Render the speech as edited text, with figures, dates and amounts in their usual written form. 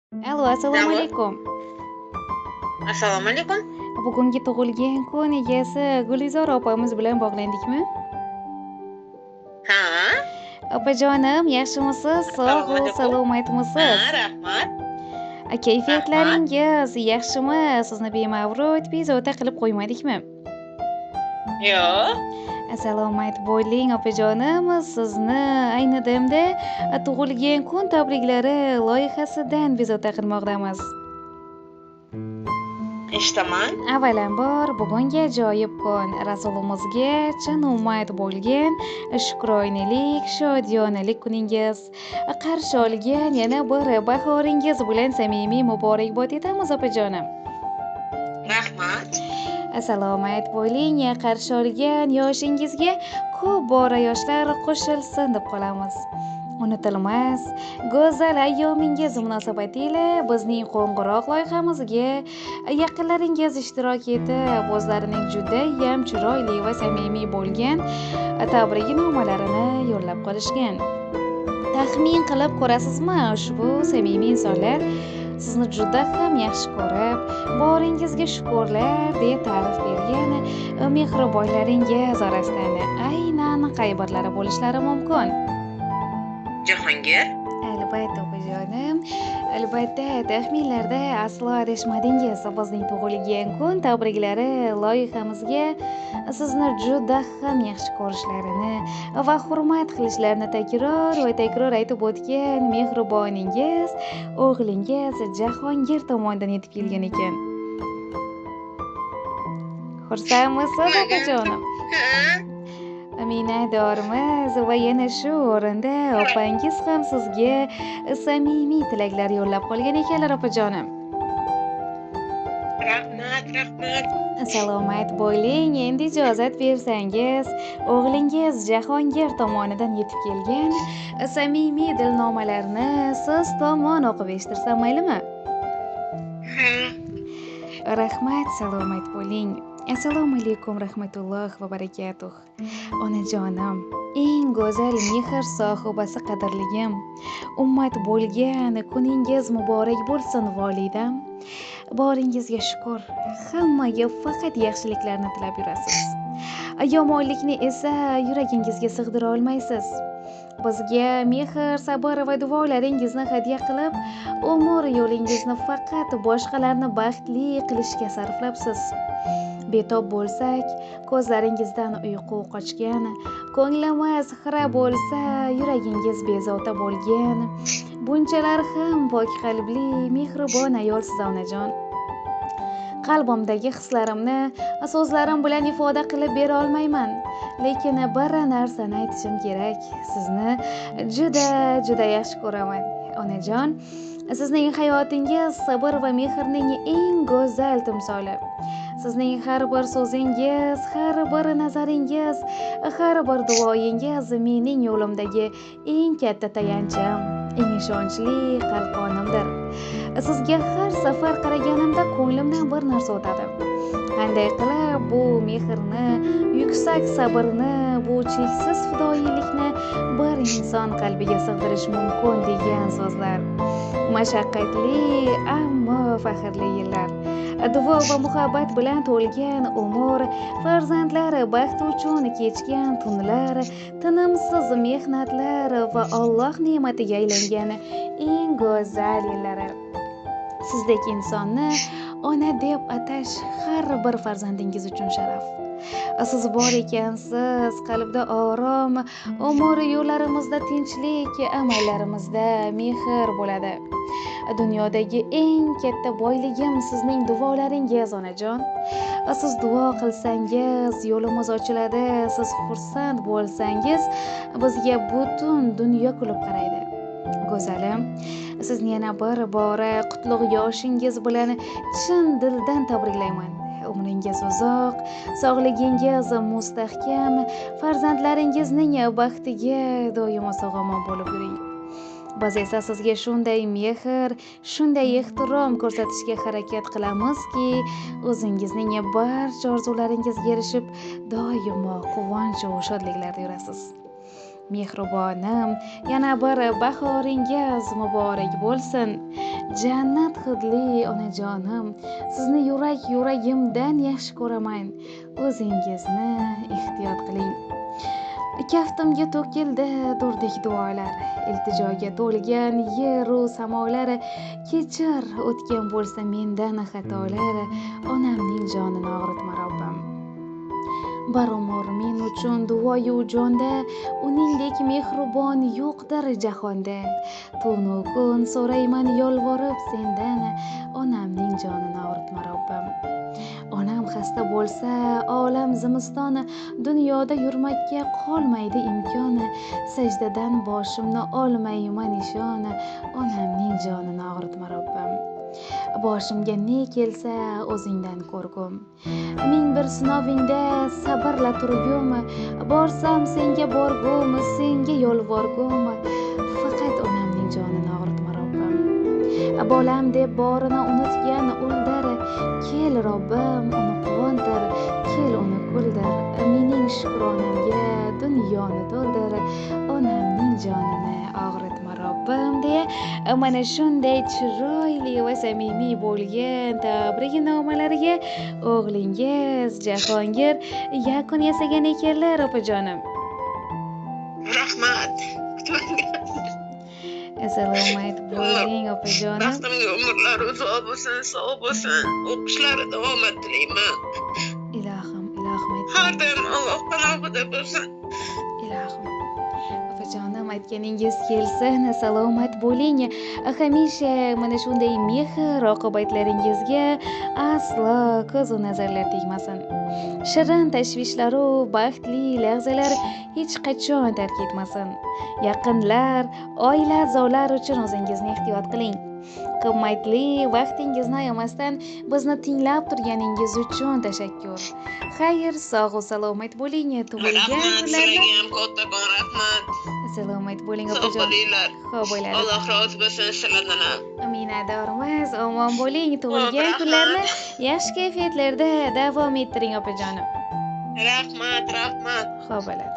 Allo, assalomu Allo, alaykum. assalomu alaykum. Bugungi tug'ilgan kun egasi Gulizor opamiz bilan bog'landikmi? Ha, Opajonim, yaxshimisiz? assalomu Sog'-u alaykum. salomatmisiz? Ha, rahmat, rahmat. Kayfiyatlaringiz yaxshimi? Sizni bemavrid bezovta qilib qo'ymadikmi? Yo'q, Salomat bo'ling, opajonim. Sizni ayni damda tug'ilgan kun tabriklari loyihasidan bezovta qilmoqdamiz. eshitaman. Avvalambor bugungi ajoyib kun Rasulimizga chin ummat bo'lgan shukronalik, shodiyonalik kuningiz qarshi olgan yana bir bahoringiz bilan samimiy muborakbod etamiz opajonim. Rahmat. Salomat bo'ling, qarshi olgan yoshingizga ko'p bora yoshlar qo'shilsin deb qolamiz. Unutilmas go'zal ayyomingiz munosabatiyle bizning qo'ng'iroq loyihamizga yaqinlaringiz ishtirok etib o'zlarining judayam chiroyli va samimiy bo'lgan tabriknomalarini yo'llab qolishgan. Taxmin qilib ko'rasizmi, ushbu samimiy insonlar sizni juda ham yaxshi ko'rib, boringizga shukurlar deya ta'rif bergan mehribonlaringiz orasidan aynan qay birlari bo'lishlari mumkin? Jahongir. Albatta opajonim, albatta taxminlarda aslo adashmadingiz. Bizning tug'ilgan kun tabriklari loyihamizga sizni juda ham yaxshi ko'rishlarini va hurmat qilishlarini takror va takror aytib o'tgan mehriboningiz o'g'lingiz Jahongir tomonidan yetib kelgan ekan. Xursandmisiz opajonim? Ha, Minnatdormiz va yana shu o'rinda opangiz ham sizga samimiy tilaklar yo'llab qolgan ekanlar opajonim. rahmat. Salomat bo'ling. Endi ijozat bersangiz, o'g'lingiz Jahongir tomonidan yetib kelgan samimiy dilnomalarni siz tomon o'qib eshittirsam maylimi? Ha, Rahmat, salomat bo'ling. Assalomu alaykum rahmatulloh va barakatuh. Onajonim, eng go'zal mehr sohibasi qadrligim, ummat bo'lgan kuningiz muborak bo'lsin volidam. Boringizga shukur. Hammaga faqat yaxshiliklarni tilab yurasiz. Yomonlikni esa yuragingizga sig'dira olmaysiz. Bizga mehr, sabr va duolaringizni hadya qilib, umr yo'lingizni faqat boshqalarni baxtli qilishga sarflabsiz. Betob bo'lsak, ko'zlaringizdan uyqu qochgan, ko'nglimiz xira bo'lsa, yuragingiz bezovta bo'lgan. Bunchalar ham pok qalbli, mehribon ayolsiz onajon. Qalbimdagi hislarimni so'zlarim bilan ifoda qilib bera olmayman, lekin bir narsani aytishim kerak. Sizni juda yaxshi ko'raman, onajon. Sizning hayotingiz sabr va mehrning eng go'zal timsoli. Sizning har bir so'zingiz, har bir nazaringiz, har bir duoyingiz mening yo'limdagi eng katta tayanchim, eng ishonchli qalqonimdir. Sizga har safar qaraganimda ko'nglimdan bir narsa o'tadi. Qanday qilib bu mehrni, yuksak sabrni, bu cheksiz fidoyilikni bir inson qalbiga sig'dirish mumkin degan so'zlar. Mashaqqatli, ammo faxrli yillar. Duo va muhabbat bilan to'lgan umr, farzandlar baxti uchun kechgan tunlar, tinimsiz mehnatlar va Alloh ne'matiga aylangan eng go'zal yillari. Sizdek insonni ona deb atash har bir farzandingiz uchun sharaf. Siz bor ekansiz, qalbda orom, umr yo'llarimizda tinchlik, amallarimizda mehr bo'ladi. Dunyodagi eng katta boyligim sizning duolaringiz onajon. Siz duo qilsangiz, yo'limiz ochiladi. Siz xursand bo'lsangiz, bizga butun dunyo kulib qaraydi. Go'zalim, sizni yana bir bora qutlug' yoshingiz bilan chin dildan tabriklayman. Umringiz uzoq, sog'ligingiz mustahkam, farzandlaringizning baxtiga doimo sog'-omon bo'lib yuring. Biz esa sizga shunday mehr, shunday ehtirom ko'rsatishga harakat qilamizki, o'zingizning barcha orzularingizga erishib, doimo quvonch va shodliklarda yurasiz. mehribonim, yana bir bahoringiz muborak bo'lsin. Jannat hidli onajonim, sizni yuragimdan yaxshi ko'raman. O'zingizni ehtiyot qiling. Kaftimga to'kildi durdek duolar, iltijoga to'lgan yer u samolar. Kechir o'tgan bo'lsa mendan xatolar, onamning jonini og'ritma Robbim. Bir umr men uchun duoyu jonda, uningdek mehribon yo'qdir jahonda. Tunu kun so'rayman yolvorib sendan, onamning jonini og'ritma Robbim. Onam xasta bo'lsa olam zimiston, dunyoda yurmakka qolmaydi imkon. Sajdadan boshimni olmayman ishon, onamning jonini og'ritma Robbim. Boshimga ne kelsa o'zingdan ko'rgum. Ming bir sinovingda sabrla turgum. Borsam senga borgum, senga yolvorgum. Faqat onamning jonini og'ritma Robbim. Bolam deb borini unutgan uldir. Kel Robbim uni quvontir, kel uni kuldir. Mening shukronamga dunyoni to'ldir. Onamning jonini og'ritma Robbim deya mana shunday chiroyli va samimiy bo'lgan tabriknomalarga o'g'lingiz Jahongir yakun yasagan ekanlar opajonim. Rahmat. Salomat bo'ling opajonim. Baxtimga umrlar uzoq bo'lsin, sog' bo'lsin. O'qishlarini davom ettirayman. Ilohim aytgan. Har doim Alloh panohida bo'lsin. Ilohim. Opajonim aytganingiz kelsin. Salomat bo'ling. Hamisha mana shunday mehr oqibatlaringizga aslo ko'z nazarlar tegmasin. Shirin tashvishlaru baxtli lahzalar hech qachon tark etmasin. Yaqinlar, oila a'zolari uchun o'zingizni ehtiyot qiling. Qimmatli vaqtingizni ayamasdan bizni tinglab turganingiz uchun tashakkur. Xayr, sog' va salomat bo'ling. Tug'ilgan kunlarni Kattakon rahmat. salomat bo'ling Sog' opajon. bo'linglar. Xo'p bo'ladi. Alloh rozi bo'lsin sizlardan ham. Minnatdormiz. Omon bo'ling. Tug'ilgan kunlarni yaxshi kayfiyatlarda davom ettiring opajonim. Rahmat. Xo'p bo'ladi.